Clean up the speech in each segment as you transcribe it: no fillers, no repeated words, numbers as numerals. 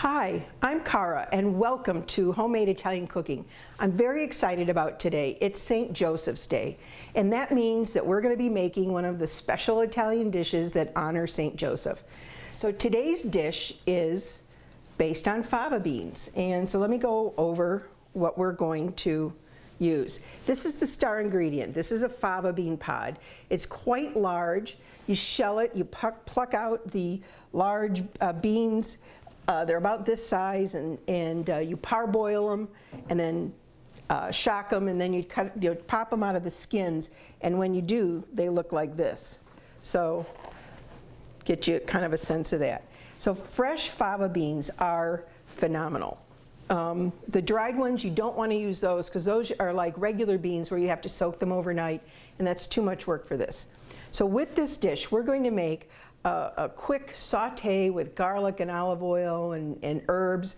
Hi, I'm Cara and welcome to Homemade Italian Cooking. I'm very excited about today. It's St. Joseph's Day, and that means that we're going to be making one of the special Italian dishes that honor St. Joseph. So today's dish is based on fava beans, and so let me go over what we're going to use. This is the star ingredient. This is a fava bean pod. It's quite large. You shell it, you pluck out the large beans. They're about this size, and you parboil them, and then shock them, and then you pop them out of the skins. And when you do, they look like this. So get you kind of a sense of that. So fresh fava beans are phenomenal. The dried ones, you don't want to use those because those are like regular beans where you have to soak them overnight, and that's too much work for this. So with this dish, we're going to make a quick saute with garlic and olive oil and herbs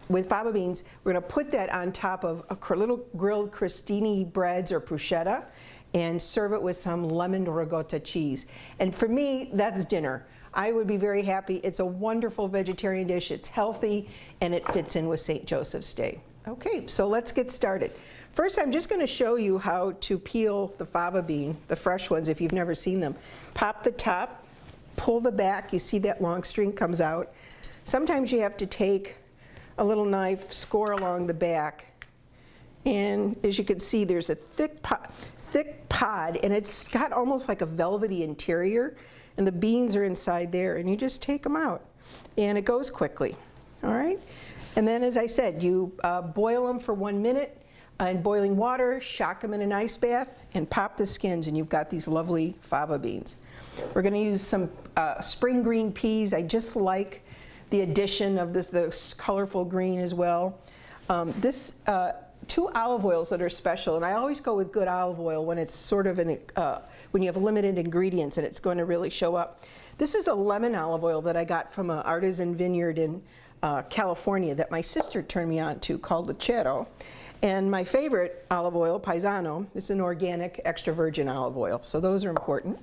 with fava beans. We're going to put that on top of a little grilled crostini breads or bruschetta and serve it with some lemon ricotta cheese. And for me, that's dinner. I would be very happy. It's a wonderful vegetarian dish. It's healthy, and it fits in with St. Joseph's Day. Okay, so let's get started. First, I'm just going to show you how to peel the fava bean, the fresh ones, if you've never seen them. Pop the top, pull the back. You see that long string comes out. Sometimes you have to take a little knife, score along the back, and as you can see, there's a thick pod, and it's got almost like a velvety interior, and the beans are inside there, and you just take them out, and it goes quickly. All right, and then, as I said, you boil them for 1 minute in boiling water, shock them in an ice bath, and pop the skins, and you've got these lovely fava beans. We're going to use some spring green peas. I just like the addition of this colorful green as well. Two olive oils that are special, and I always go with good olive oil when it's sort of when you have limited ingredients and it's going to really show up. This is a lemon olive oil that I got from an artisan vineyard in California that my sister turned me on to, called Lechero. And my favorite olive oil, Paisano, is an organic extra virgin olive oil, so those are important.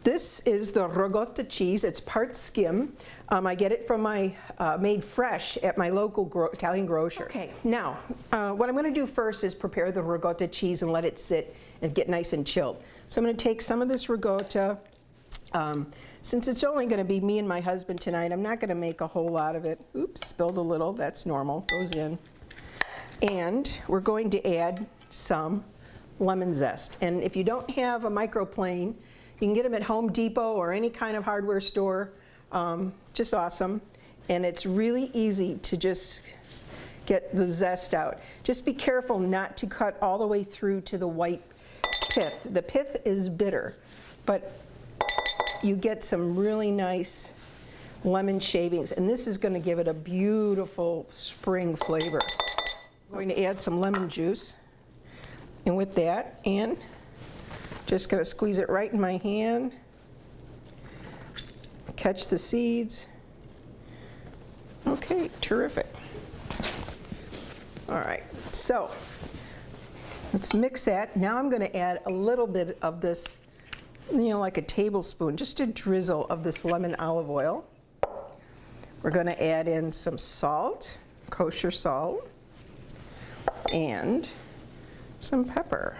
This is the ricotta cheese. It's part skim. I get it from my made fresh at my local Italian grocer. Okay, now what I'm going to do first is prepare the ricotta cheese and let it sit and get nice and chilled. So I'm going to take some of this ricotta. Since it's only going to be me and my husband tonight, I'm not going to make a whole lot of it. Oops, spilled a little. That's normal. Goes in. And we're going to add some lemon zest. And if you don't have a microplane, you can get them at Home Depot or any kind of hardware store. Just awesome. And it's really easy to just get the zest out. Just be careful not to cut all the way through to the white pith. The pith is bitter, but you get some really nice lemon shavings. And this is going to give it a beautiful spring flavor. I'm going to add some lemon juice. And with that, and just going to squeeze it right in my hand, catch the seeds. Okay, terrific. All right, so let's mix that. Now I'm going to add a little bit of this, like a tablespoon, just a drizzle of this lemon olive oil. We're going to add in some salt, kosher salt, and some pepper.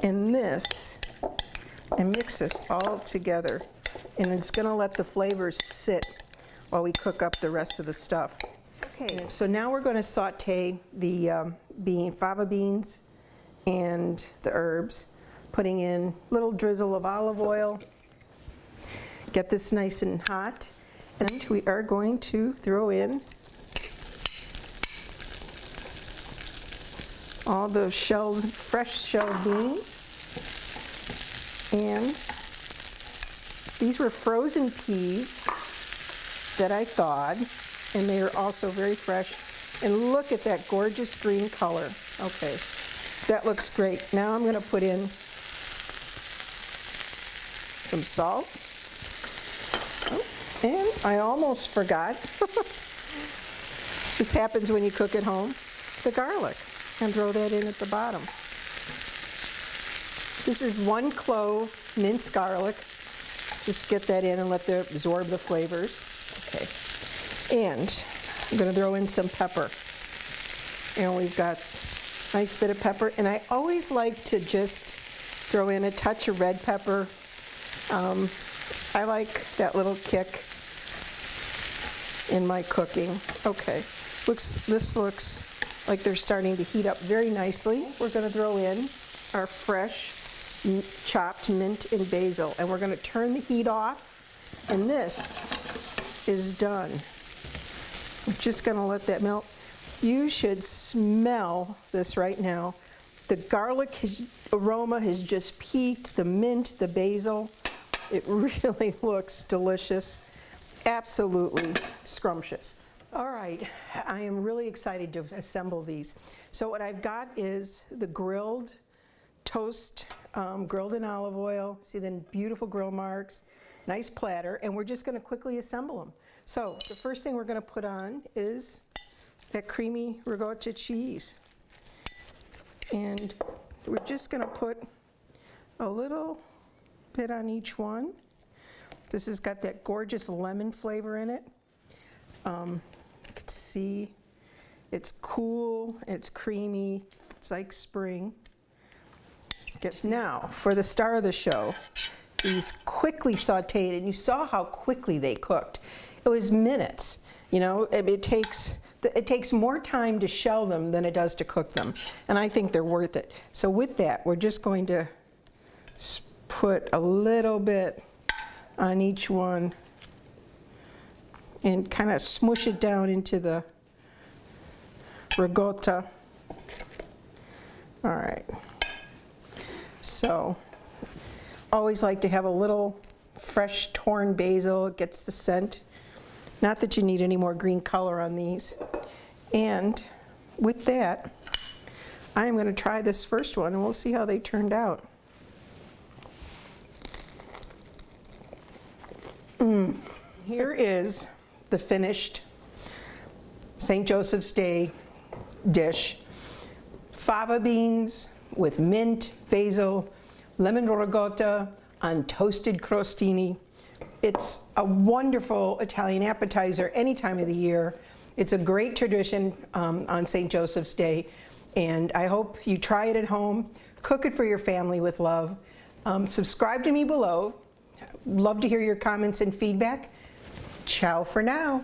And mix this all together, and it's going to let the flavors sit while we cook up the rest of the stuff. Okay, so now we're going to saute the fava beans and the herbs, putting in a little drizzle of olive oil. Get this nice and hot, and we are going to throw in all the fresh shelled beans. And these were frozen peas that I thawed, and they are also very fresh. And look at that gorgeous green color. Okay, that looks great. Now I'm going to put in some salt. Oh, and I almost forgot. This happens when you cook at home. The garlic. And throw that in at the bottom. This is 1 clove minced garlic, Just get that in and let it absorb the flavors. Okay. And I'm going to throw in some pepper. And we've got a nice bit of pepper. And I always like to just throw in a touch of red pepper. I like that little kick in my cooking. Okay, this looks like they're starting to heat up very nicely. We're going to throw in our fresh chopped mint and basil, and we're going to turn the heat off, and this is done. We're just going to let that melt. You should smell this right now. The garlic aroma has just peaked, the mint, the basil. It really looks delicious. Absolutely scrumptious. All right, I am really excited to assemble these. So what I've got is the grilled toast, grilled in olive oil. See the beautiful grill marks, nice platter, and we're just going to quickly assemble them. So the first thing we're going to put on is that creamy ricotta cheese. And we're just going to put a little bit on each one. This has got that gorgeous lemon flavor in it. You can see it's cool, it's creamy, it's like spring. Now, for the star of the show, these quickly sauteed, and you saw how quickly they cooked. It was minutes. You know, it takes more time to shell them than it does to cook them, and I think they're worth it. So with that, we're just going to put a little bit on each one and kind of smush it down into the ricotta. All right. So, always like to have a little fresh torn basil. It gets the scent. Not that you need any more green color on these. And with that, I'm going to try this first one and we'll see how they turned out. Here is the finished St. Joseph's Day dish. Fava beans with mint, basil, lemon ricotta on toasted crostini. It's a wonderful Italian appetizer any time of the year. It's a great tradition on St. Joseph's Day, and I hope you try it at home. Cook it for your family with love. Subscribe to me below. Love to hear your comments and feedback. Ciao for now.